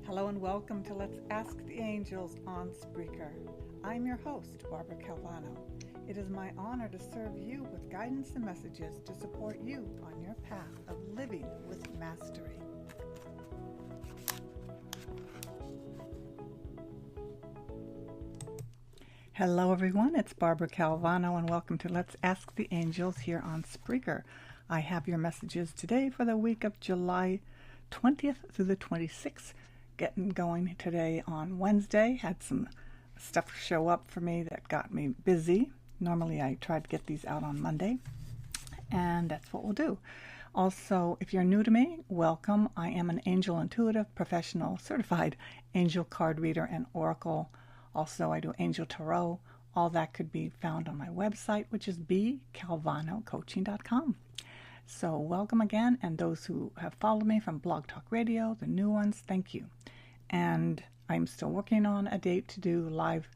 Hello and welcome to Let's Ask the Angels on Spreaker. I'm your host, Barbara Calvano. It is my honor to serve you with guidance and messages to support you on your path of living with mastery. Hello everyone, it's Barbara Calvano and welcome to Let's Ask the Angels here on Spreaker. I have your messages today for the week of July 20th through the 26th. Getting going today on Wednesday. Had some stuff show up for me that got me busy. Normally I try to get these out on Monday, and that's what we'll do. Also, if you're new to me, welcome. I am an angel intuitive, professional, certified angel card reader and oracle. Also, I do angel tarot. All that could be found on my website, which is bcalvanocoaching.com. So welcome again, and those who have followed me from Blog Talk Radio, the new ones, thank you. And I'm still working on a date to do live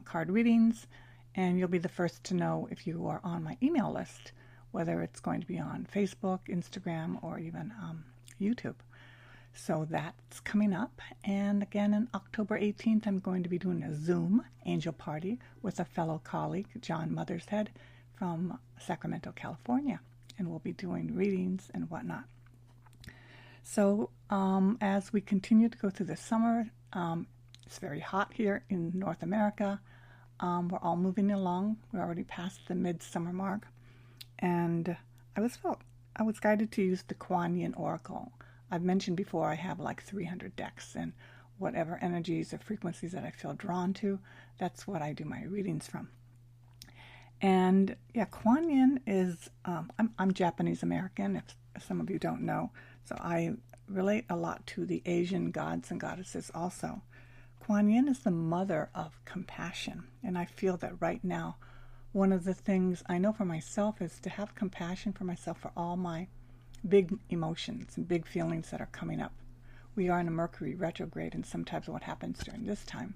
card readings, and you'll be the first to know if you are on my email list, whether it's going to be on Facebook, Instagram, or even YouTube. So that's coming up. And again, on October 18th, I'm going to be doing a Zoom angel party with a fellow colleague, John Mothershead, from Sacramento, California. And we'll be doing readings and whatnot. So as we continue to go through the summer, it's very hot here in North America. We're all moving along. We're already past the midsummer mark. And I was guided to use the Kuan Yin Oracle. I've mentioned before I have like 300 decks, and whatever energies or frequencies that I feel drawn to, that's what I do my readings from. And yeah, Kuan Yin is, I'm Japanese American, if some of you don't know, so I relate a lot to the Asian gods and goddesses also. Kuan Yin is the mother of compassion, and I feel that right now, one of the things I know for myself is to have compassion for myself for all my big emotions and big feelings that are coming up. We are in a Mercury retrograde, and sometimes what happens during this time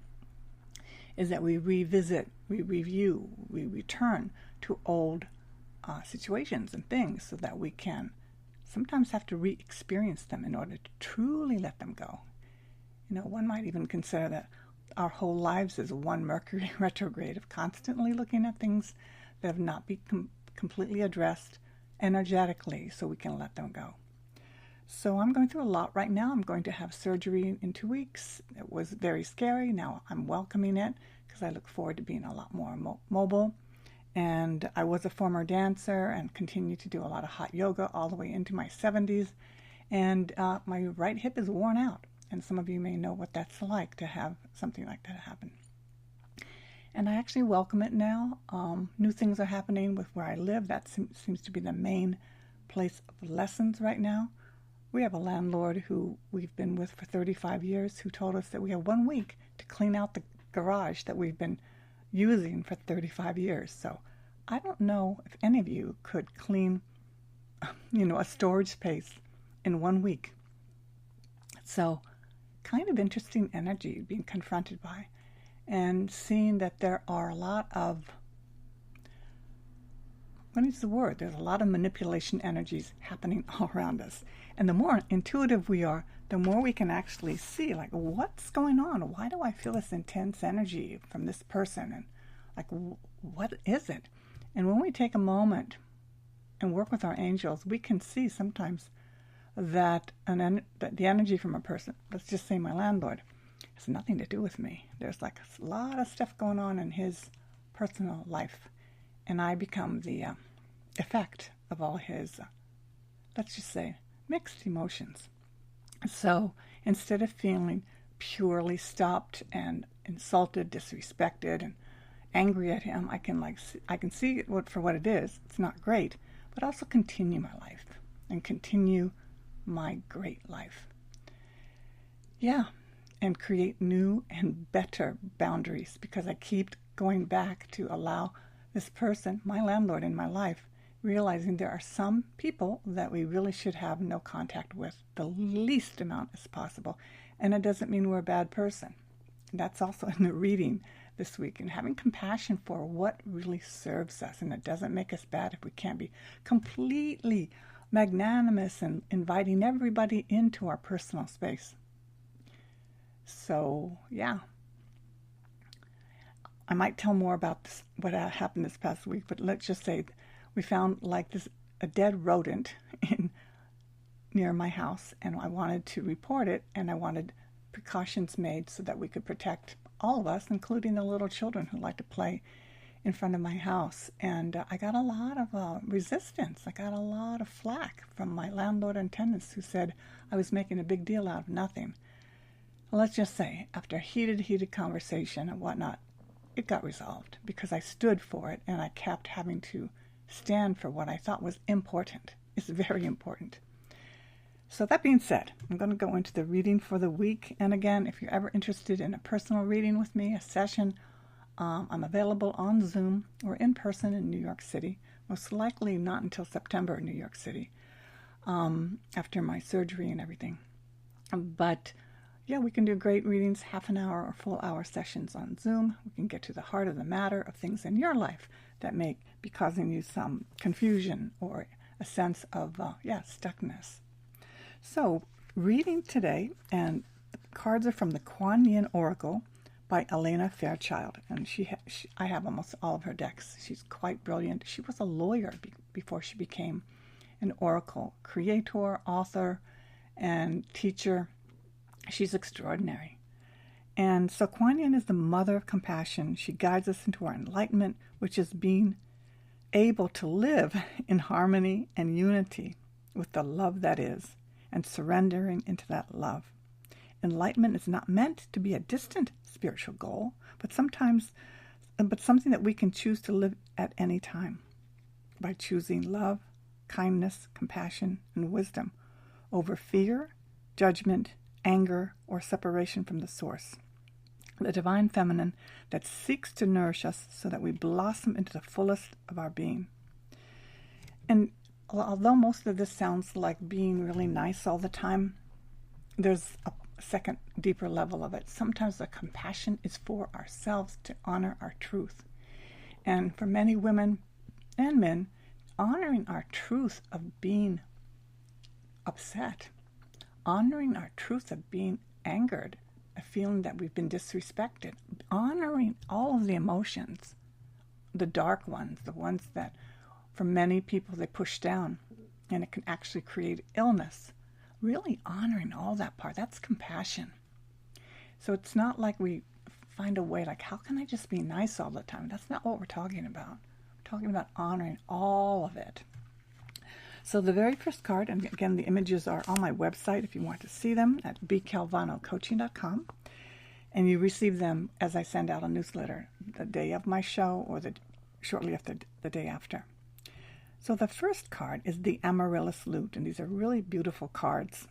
is that we revisit, we review, we return to old situations and things so that we can sometimes have to re-experience them in order to truly let them go. You know, one might even consider that our whole lives is one Mercury retrograde of constantly looking at things that have not been completely addressed energetically so we can let them go. So I'm going through a lot right now. I'm going to have surgery in 2 weeks. It was very scary. Now I'm welcoming it because I look forward to being a lot more mobile. And I was a former dancer and continue to do a lot of hot yoga all the way into my 70s. And my right hip is worn out. And some of you may know what that's like to have something like that happen. And I actually welcome it now. New things are happening with where I live. That seems to be the main place of lessons right now. We have a landlord who we've been with for 35 years who told us that we have 1 week to clean out the garage that we've been using for 35 years. So I don't know if any of you could clean, a storage space in 1 week. So kind of interesting energy being confronted by, and seeing that there are a lot of, there's a lot of manipulation energies happening all around us. And the more intuitive we are, the more we can actually see, like, what's going on? Why do I feel this intense energy from this person? And like, what is it? And when we take a moment and work with our angels, we can see sometimes that the energy from a person, let's just say my landlord, has nothing to do with me. There's like a lot of stuff going on in his personal life, and I become the effect of all his, let's just say, mixed emotions. So instead of feeling purely stopped and insulted, disrespected, and angry at him, I can see it for what it is. It's not great, but also continue my life and continue my great life. Yeah, and create new and better boundaries, because I keep going back to allow this person, my landlord in my life, realizing there are some people that we really should have no contact with, the least amount as possible. And it doesn't mean we're a bad person. That's also in the reading this week, and having compassion for what really serves us. And it doesn't make us bad if we can't be completely magnanimous and inviting everybody into our personal space. So, yeah. I might tell more about this, what happened this past week, but let's just say we found like a dead rodent near my house, and I wanted to report it, and I wanted precautions made so that we could protect all of us, including the little children who like to play in front of my house. And I got a lot of resistance. I got a lot of flack from my landlord and tenants who said I was making a big deal out of nothing. Well, let's just say, after heated conversation and whatnot, it got resolved because I stood for it, and I kept having to stand for what I thought was important. It's very important. So that being said, I'm going to go into the reading for the week. And again, if you're ever interested in a personal reading with me, a session, I'm available on Zoom or in person in New York City. Most likely not until September in New York City, after my surgery and everything. But yeah, we can do great readings, half an hour or full hour sessions on Zoom. We can get to the heart of the matter of things in your life that may be causing you some confusion or a sense of, stuckness. So, reading today, and the cards are from the Kuan Yin Oracle by Alana Fairchild. And I have almost all of her decks. She's quite brilliant. She was a lawyer before she became an oracle creator, author, and teacher. She's extraordinary. And so Kuan Yin is the mother of compassion. She guides us into our enlightenment, which is being able to live in harmony and unity with the love that is, and surrendering into that love. Enlightenment is not meant to be a distant spiritual goal, but something that we can choose to live at any time by choosing love, kindness, compassion, and wisdom over fear, judgment, anger, or separation from the source. The divine feminine that seeks to nourish us so that we blossom into the fullest of our being. And although most of this sounds like being really nice all the time, there's a second, deeper level of it. Sometimes the compassion is for ourselves, to honor our truth. And for many women and men, honoring our truth of being upset, honoring our truth of being angered, a feeling that we've been disrespected, honoring all of the emotions, the dark ones, the ones that for many people they push down, and it can actually create illness. Really honoring all that part, that's compassion. So it's not like we find a way like, how can I just be nice all the time? That's not what we're talking about. We're talking about honoring all of it. So the very first card, and again, the images are on my website if you want to see them at bcalvanocoaching.com. And you receive them as I send out a newsletter the day of my show or shortly after the day after. So the first card is the Amaryllis Lute, and these are really beautiful cards.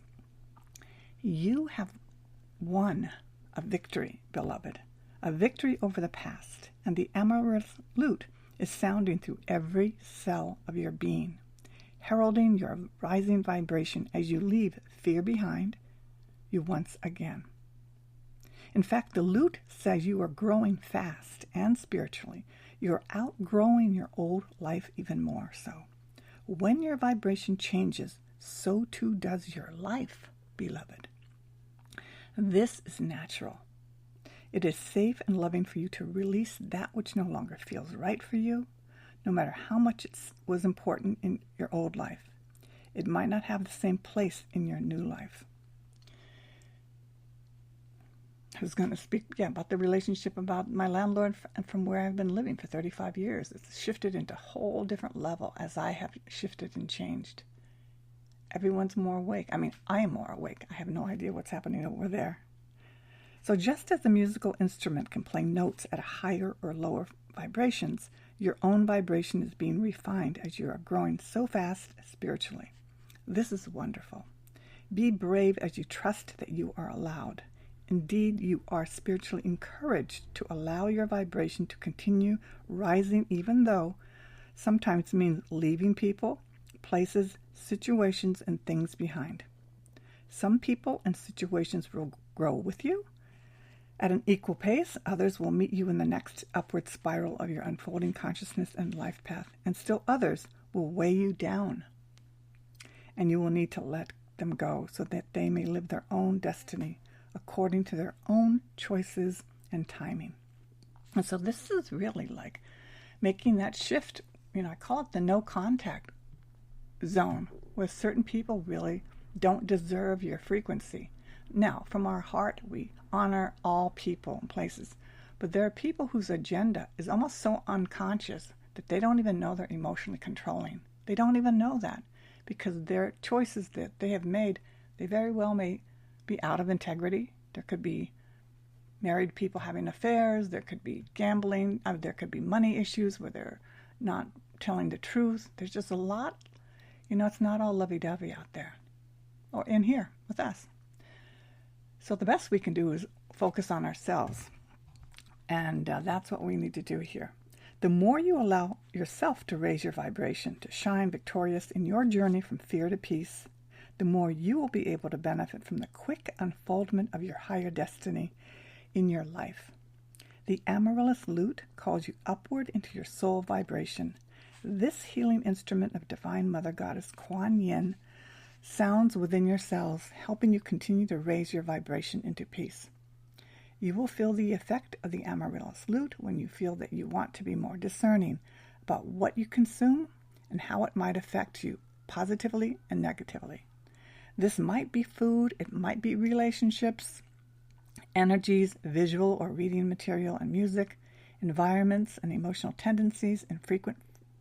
You have won a victory, beloved, a victory over the past, and the Amaryllis Lute is sounding through every cell of your being, heralding your rising vibration as you leave fear behind you once again. In fact, the lute says you are growing fast and spiritually. You're outgrowing your old life even more so. When your vibration changes, so too does your life, beloved. This is natural. It is safe and loving for you to release that which no longer feels right for you, no matter how much it was important in your old life. It might not have the same place in your new life. I was going to speak about the relationship about my landlord and from where I've been living for 35 years. It's shifted into a whole different level as I have shifted and changed. Everyone's more awake. I mean, I am more awake. I have no idea what's happening over there. So just as a musical instrument can play notes at a higher or lower vibrations, your own vibration is being refined as you are growing so fast spiritually. This is wonderful. Be brave as you trust that you are allowed. Indeed, you are spiritually encouraged to allow your vibration to continue rising, even though sometimes means leaving people, places, situations, and things behind. Some people and situations will grow with you at an equal pace. Others will meet you in the next upward spiral of your unfolding consciousness and life path, and still others will weigh you down, and you will need to let them go so that they may live their own destiny according to their own choices and timing. And so this is really like making that shift. I call it the no contact zone, where certain people really don't deserve your frequency. Now, from our heart, we honor all people and places, but there are people whose agenda is almost so unconscious that they don't even know they're emotionally controlling. They don't even know that, because their choices that they have made, they very well may be out of integrity. There could be married people having affairs, there could be gambling, there could be money issues where they're not telling the truth. There's just a lot, it's not all lovey-dovey out there, or in here with us. So the best we can do is focus on ourselves, and that's what we need to do here. The more you allow yourself to raise your vibration, to shine victorious in your journey from fear to peace, the more you will be able to benefit from the quick unfoldment of your higher destiny in your life. The amaryllis lute calls you upward into your soul vibration. This healing instrument of Divine Mother Goddess Kuan Yin sounds within your cells, helping you continue to raise your vibration into peace. You will feel the effect of the amaryllis lute when you feel that you want to be more discerning about what you consume and how it might affect you positively and negatively. This might be food, it might be relationships, energies, visual or reading material and music, environments and emotional tendencies, and frequent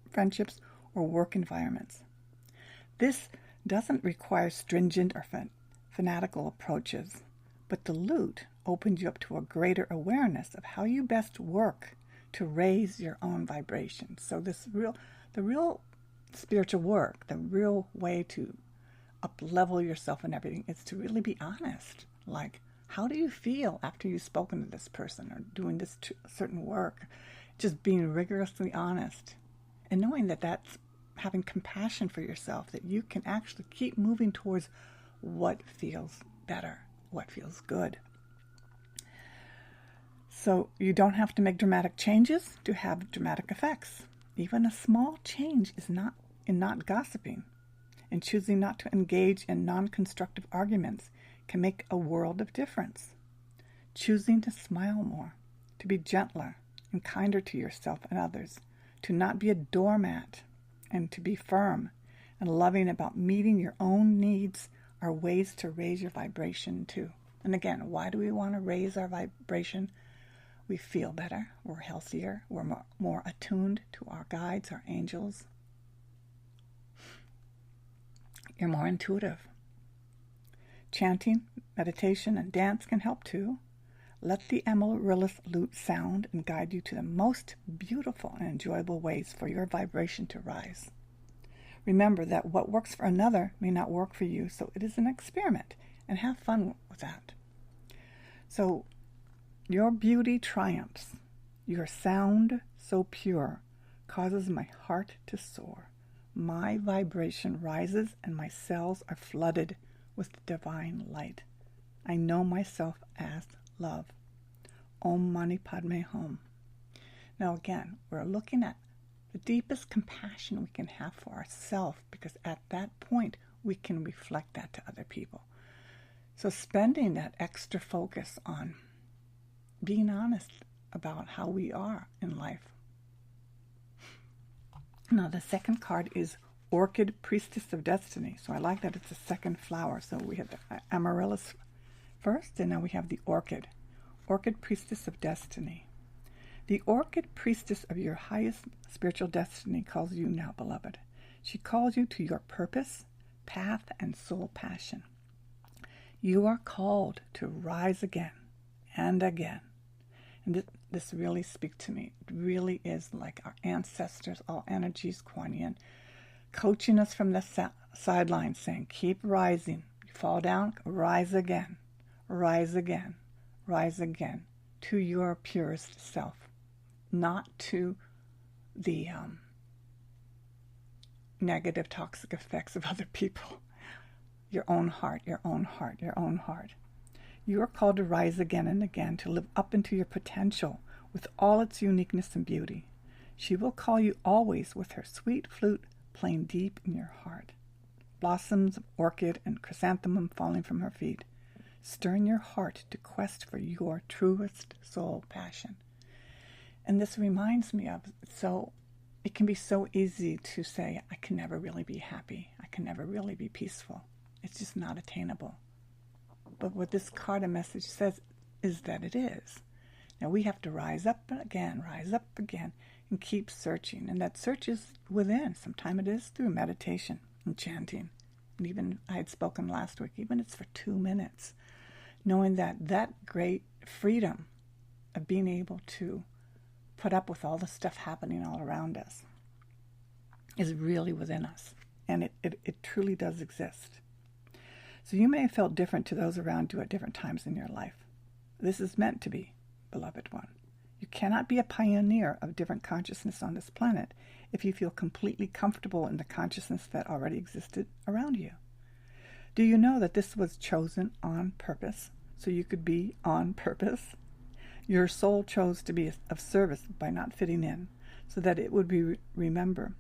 friendships or work environments. This doesn't require stringent or fanatical approaches, but the lute opens you up to a greater awareness of how you best work to raise your own vibration. So the real spiritual work, the real way to up-level yourself and everything, is to really be honest. Like, how do you feel after you've spoken to this person or doing this certain work? Just being rigorously honest and knowing that that's having compassion for yourself, that you can actually keep moving towards what feels better, what feels good. So you don't have to make dramatic changes to have dramatic effects. Even a small change is not gossiping, and choosing not to engage in non-constructive arguments can make a world of difference. Choosing to smile more, to be gentler and kinder to yourself and others, to not be a doormat, and to be firm and loving about meeting your own needs are ways to raise your vibration too. And again, why do we want to raise our vibration? We feel better, we're healthier, we're more attuned to our guides, our angels. You're more intuitive. Chanting, meditation, and dance can help too. Let the amaryllis lute sound and guide you to the most beautiful and enjoyable ways for your vibration to rise. Remember that what works for another may not work for you, so it is an experiment, and have fun with that. So, your beauty triumphs. Your sound, so pure, causes my heart to soar. My vibration rises and my cells are flooded with the divine light. I know myself as love. Om Mani Padme Hum. Now again, we're looking at the deepest compassion we can have for ourselves, because at that point we can reflect that to other people. So spending that extra focus on being honest about how we are in life. Now the second card is Orchid, Priestess of Destiny. So I like that it's the second flower. So we have the amaryllis first, and now we have the orchid. Orchid, Priestess of Destiny. The orchid priestess of your highest spiritual destiny calls you now, beloved. She calls you to your purpose, path, and soul passion. You are called to rise again and again. And this really speaks to me. It really is like our ancestors, all energies, Kuan Yin, coaching us from the sidelines, saying, keep rising. You fall down, rise again, rise again, rise again to your purest self. Not to the negative, toxic effects of other people. Your own heart, your own heart, your own heart. You are called to rise again and again, to live up into your potential with all its uniqueness and beauty. She will call you always with her sweet flute playing deep in your heart. Blossoms of orchid and chrysanthemum falling from her feet. Stir in your heart to quest for your truest soul passion. And this reminds me of, so it can be so easy to say, I can never really be happy. I can never really be peaceful. It's just not attainable. But what this card and message says is that it is. Now we have to rise up again, and keep searching. And that search is within. Sometimes it is through meditation and chanting. And even I had spoken last week, even it's for 2 minutes. Knowing that great freedom of being able to put up with all the stuff happening all around us is really within us. And it truly does exist. So you may have felt different to those around you at different times in your life. This is meant to be, beloved one. You cannot be a pioneer of different consciousness on this planet if you feel completely comfortable in the consciousness that already existed around you. Do you know that this was chosen on purpose, so you could be on purpose? Your soul chose to be of service by not fitting in, so that it would be remember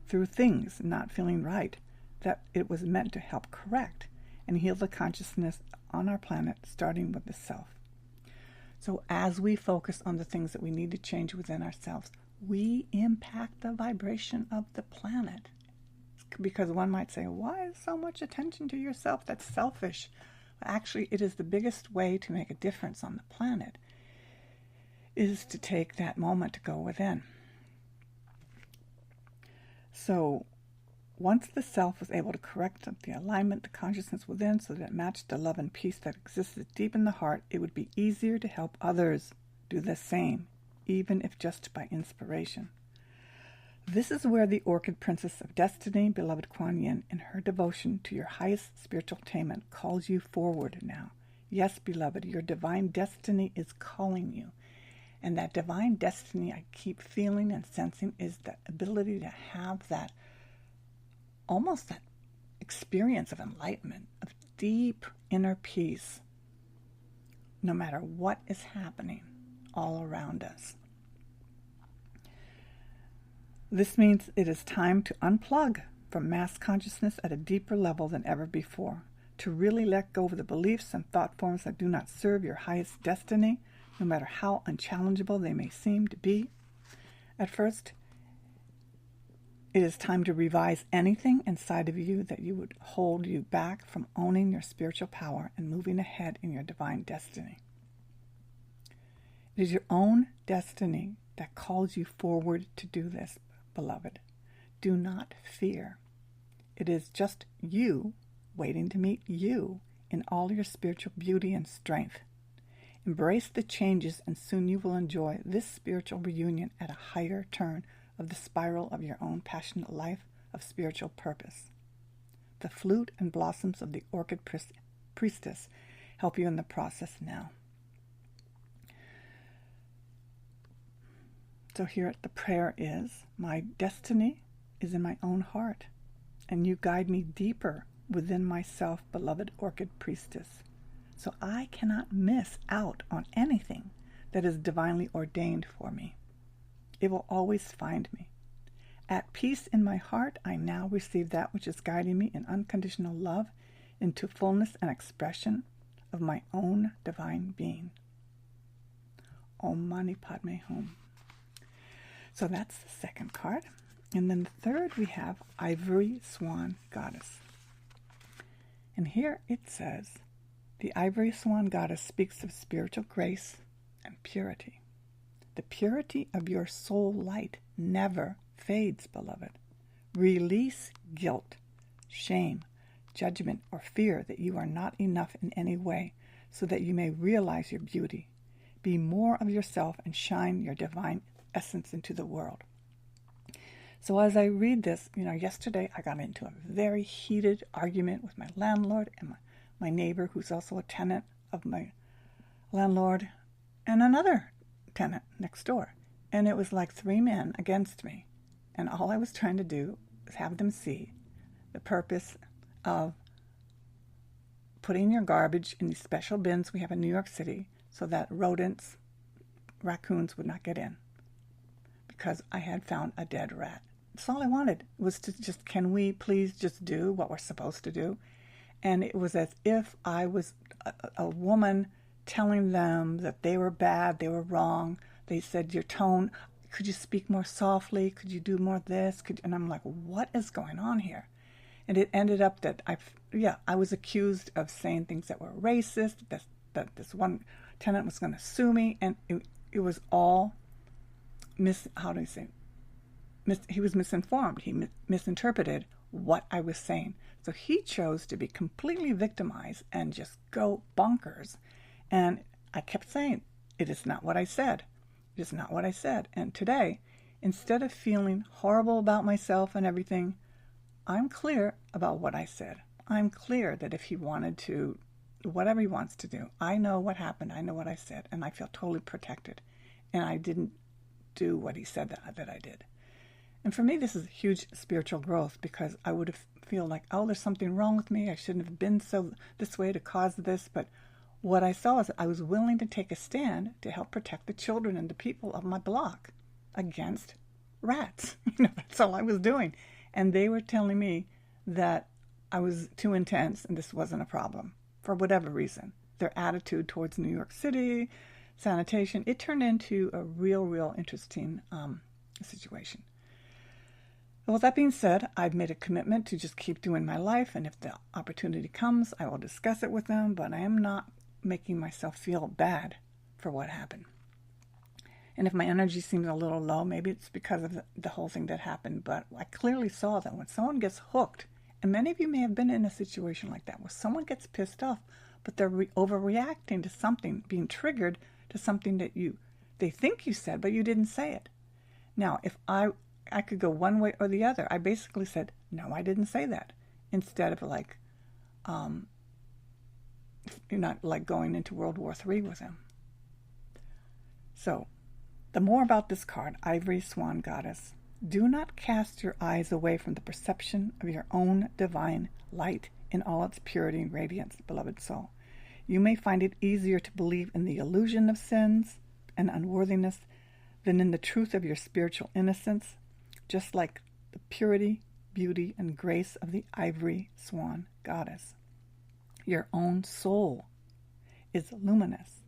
through things not feeling right, that it was meant to help correct and heal the consciousness on our planet, starting with the self. So as we focus on the things that we need to change within ourselves, we impact the vibration of the planet. Because one might say, why so much attention to yourself? That's selfish. Actually, it is the biggest way to make a difference on the planet, is to take that moment to go within. So once the self was able to correct the alignment, the consciousness within, so that it matched the love and peace that existed deep in the heart, it would be easier to help others do the same, even if just by inspiration. This is where the Orchid Princess of Destiny, beloved Kuan Yin, in her devotion to your highest spiritual attainment, calls you forward now. Yes, beloved, your divine destiny is calling you. And that divine destiny I keep feeling and sensing is the ability to have that, almost that experience of enlightenment, of deep inner peace, no matter what is happening all around us. This means it is time to unplug from mass consciousness at a deeper level than ever before, to really let go of the beliefs and thought forms that do not serve your highest destiny, no matter how unchallengeable they may seem to be. At first, it is time to revise anything inside of you that would hold you back from owning your spiritual power and moving ahead in your divine destiny. It is your own destiny that calls you forward to do this, beloved. Do not fear. It is just you waiting to meet you in all your spiritual beauty and strength. Embrace the changes, and soon you will enjoy this spiritual reunion at a higher turn of the spiral of your own passionate life of spiritual purpose. The flute and blossoms of the Orchid Priestess help you in the process now. So here the prayer is, my destiny is in my own heart, and you guide me deeper within myself, beloved Orchid Priestess. So I cannot miss out on anything that is divinely ordained for me. It will always find me. At peace in my heart, I now receive that which is guiding me in unconditional love into fullness and expression of my own divine being. Om Mani Padme Hum. So that's the second card. And then the third, we have Ivory Swan Goddess. And here it says, the Ivory Swan Goddess speaks of spiritual grace and purity. The purity of your soul light never fades, beloved. Release guilt, shame, judgment, or fear that you are not enough in any way, so that you may realize your beauty. Be more of yourself and shine your divine essence into the world. So as I read this, yesterday I got into a very heated argument with my landlord and my neighbor, who's also a tenant of my landlord, and another tenant next door. And it was like 3 men against me. And all I was trying to do was have them see the purpose of putting your garbage in these special bins we have in New York City so that rodents, raccoons would not get in. Because I had found a dead rat. That's all I wanted, was to just, can we please just do what we're supposed to do? And it was as if I was a woman telling them that they were bad, they were wrong. They said, your tone, could you speak more softly? Could you do more of this? And I'm like, what is going on here? And it ended up that I was accused of saying things that were racist, that this one tenant was going to sue me, and it was all he was misinformed. He misinterpreted what I was saying. So he chose to be completely victimized and just go bonkers. And I kept saying, it is not what I said. It is not what I said. And today, instead of feeling horrible about myself and everything, I'm clear about what I said. I'm clear that if he wanted to, whatever he wants to do, I know what happened. I know what I said. And I feel totally protected. And I didn't do what he said that I did. And for me, this is huge spiritual growth, because I would feel like, oh, there's something wrong with me. I shouldn't have been this way to cause this. But what I saw is that I was willing to take a stand to help protect the children and the people of my block against rats. That's all I was doing. And they were telling me that I was too intense and this wasn't a problem for whatever reason. Their attitude towards New York City, sanitation, it turned into a real interesting situation. Well, that being said, I've made a commitment to just keep doing my life, and if the opportunity comes, I will discuss it with them, but I am not making myself feel bad for what happened. And if my energy seems a little low, maybe it's because of the whole thing that happened, but I clearly saw that when someone gets hooked, and many of you may have been in a situation like that, where someone gets pissed off, but they're overreacting to something, being triggered to something that they think you said, but you didn't say it. Now, if I could go one way or the other. I basically said, no, I didn't say that. Instead of going into World War III with him. So, the more about this card, Ivory Swan Goddess. Do not cast your eyes away from the perception of your own divine light in all its purity and radiance, beloved soul. You may find it easier to believe in the illusion of sins and unworthiness than in the truth of your spiritual innocence, just like the purity, beauty, and grace of the Ivory Swan Goddess. Your own soul is luminous,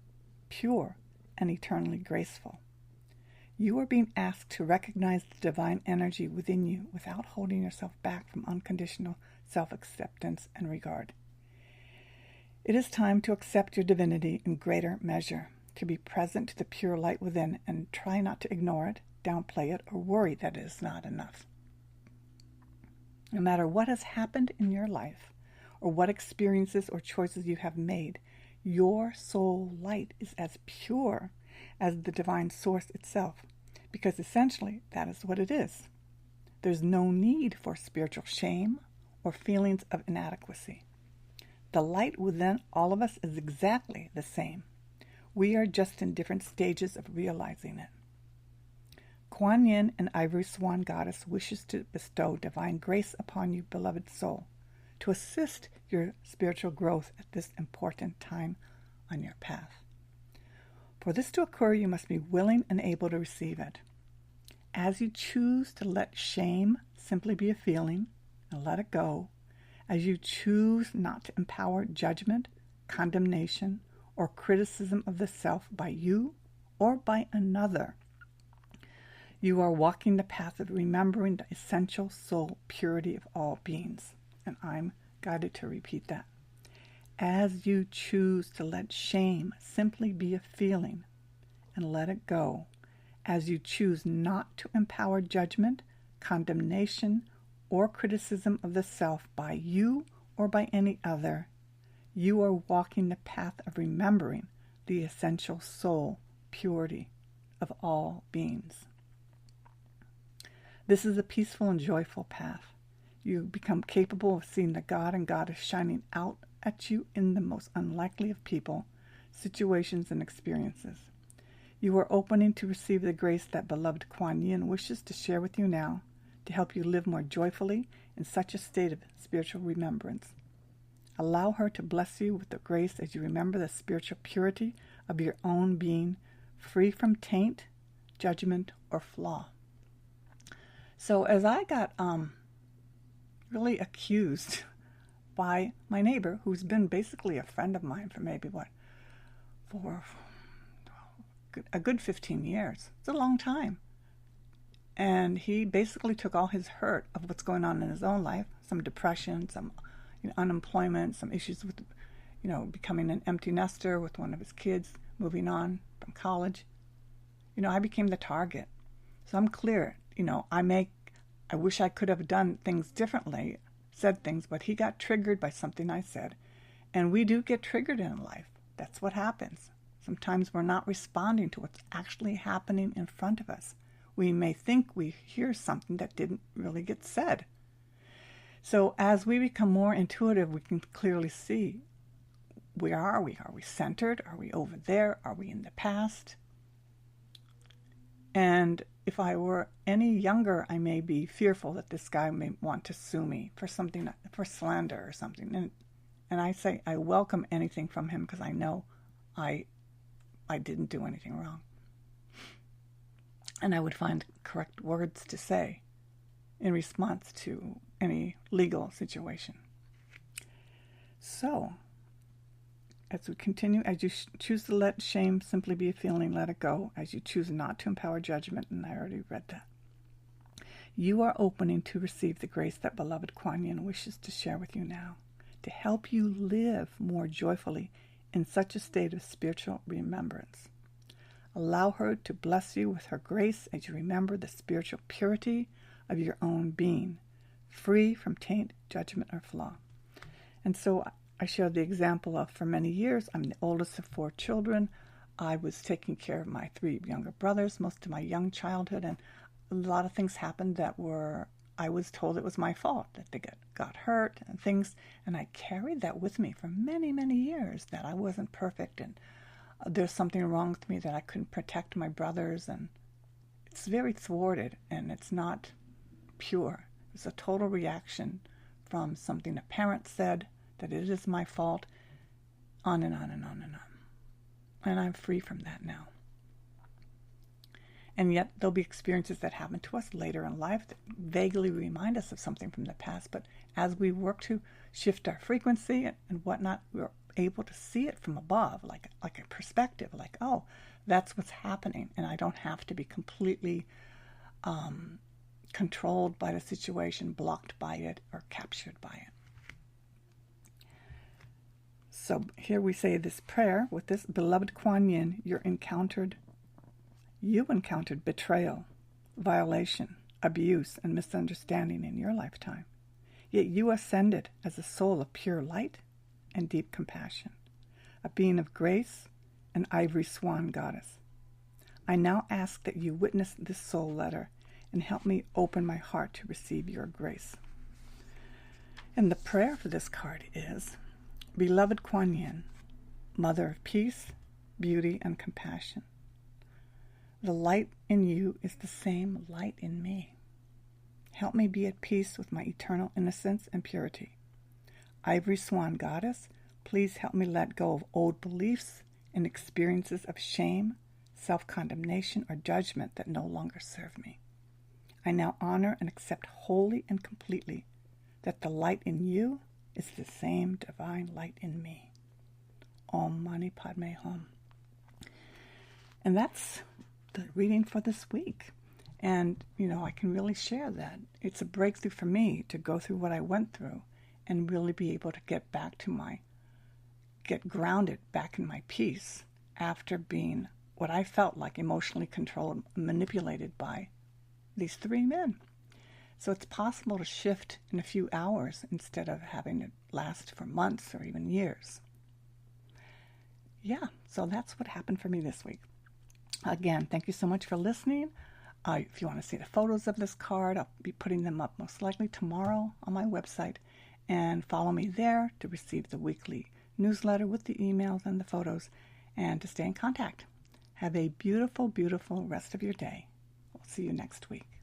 pure, and eternally graceful. You are being asked to recognize the divine energy within you without holding yourself back from unconditional self-acceptance and regard. It is time to accept your divinity in greater measure, to be present to the pure light within and try not to ignore it, downplay it, or worry that it is not enough. No matter what has happened in your life, or what experiences or choices you have made, your soul light is as pure as the divine source itself, because essentially that is what it is. There's no need for spiritual shame or feelings of inadequacy. The light within all of us is exactly the same. We are just in different stages of realizing it. Kuan Yin and Ivory Swan Goddess wishes to bestow divine grace upon you, beloved soul, to assist your spiritual growth at this important time on your path. For this to occur, you must be willing and able to receive it. As you choose to let shame simply be a feeling and let it go, as you choose not to empower judgment, condemnation, or criticism of the self by you or by another, you are walking the path of remembering the essential soul purity of all beings. And I'm guided to repeat that. As you choose to let shame simply be a feeling and let it go, as you choose not to empower judgment, condemnation, or criticism of the self by you or by any other, you are walking the path of remembering the essential soul purity of all beings. This is a peaceful and joyful path. You become capable of seeing the God and Goddess shining out at you in the most unlikely of people, situations, and experiences. You are opening to receive the grace that beloved Kuan Yin wishes to share with you now, to help you live more joyfully in such a state of spiritual remembrance. Allow her to bless you with the grace as you remember the spiritual purity of your own being, free from taint, judgment, or flaw. So as I got really accused by my neighbor, who's been basically a friend of mine for maybe, for a good 15 years. It's a long time. And he basically took all his hurt of what's going on in his own life, some depression, some unemployment, some issues with, becoming an empty nester with one of his kids, moving on from college. I became the target. So I'm clear, I wish I could have done things differently, said things, but he got triggered by something I said. And we do get triggered in life. That's what happens. Sometimes we're not responding to what's actually happening in front of us. We may think we hear something that didn't really get said. So as we become more intuitive, we can clearly see, where are we? Are we centered? Are we over there? Are we in the past? And if I were any younger, I may be fearful that this guy may want to sue me for something, for slander or something. And I say I welcome anything from him because I know I didn't do anything wrong. And I would find correct words to say in response to any legal situation. So, as we continue, as you choose to let shame simply be a feeling, let it go. As you choose not to empower judgment, and I already read that, you are opening to receive the grace that beloved Kuan Yin wishes to share with you now, to help you live more joyfully in such a state of spiritual remembrance. Allow her to bless you with her grace as you remember the spiritual purity of your own being, free from taint, judgment, or flaw. And so I shared the example of, for many years, I'm the oldest of 4 children. I was taking care of my 3 younger brothers most of my young childhood, and a lot of things happened that I was told it was my fault, that they got hurt and things, and I carried that with me for many, many years, that I wasn't perfect, and there's something wrong with me, that I couldn't protect my brothers, and it's very thwarted, and it's not pure. It's a total reaction from something a parent said, that it is my fault, on and on and on and on. And I'm free from that now. And yet there'll be experiences that happen to us later in life that vaguely remind us of something from the past, but as we work to shift our frequency and whatnot, we're able to see it from above, like a perspective, like, oh, that's what's happening, and I don't have to be completely controlled by the situation, blocked by it, or captured by it. So here we say this prayer with this: beloved Kuan Yin, you encountered betrayal, violation, abuse, and misunderstanding in your lifetime. Yet you ascended as a soul of pure light and deep compassion, a being of grace, an ivory swan goddess. I now ask that you witness this soul letter and help me open my heart to receive your grace. And the prayer for this card is: beloved Kuan Yin, Mother of peace, beauty, and compassion. The light in you is the same light in me. Help me be at peace with my eternal innocence and purity. Ivory Swan Goddess, please help me let go of old beliefs and experiences of shame, self-condemnation, or judgment that no longer serve me. I now honor and accept wholly and completely that the light in you is the same divine light in me. Om Mani Padme Hum. And that's the reading for this week. And, I can really share that. It's a breakthrough for me to go through what I went through and really be able to get grounded back in my peace after being what I felt like emotionally controlled, manipulated by these 3 men. So it's possible to shift in a few hours instead of having it last for months or even years. Yeah, so that's what happened for me this week. Again, thank you so much for listening. If you want to see the photos of this card, I'll be putting them up most likely tomorrow on my website. And follow me there to receive the weekly newsletter with the emails and the photos, and to stay in contact. Have a beautiful, beautiful rest of your day. We'll see you next week.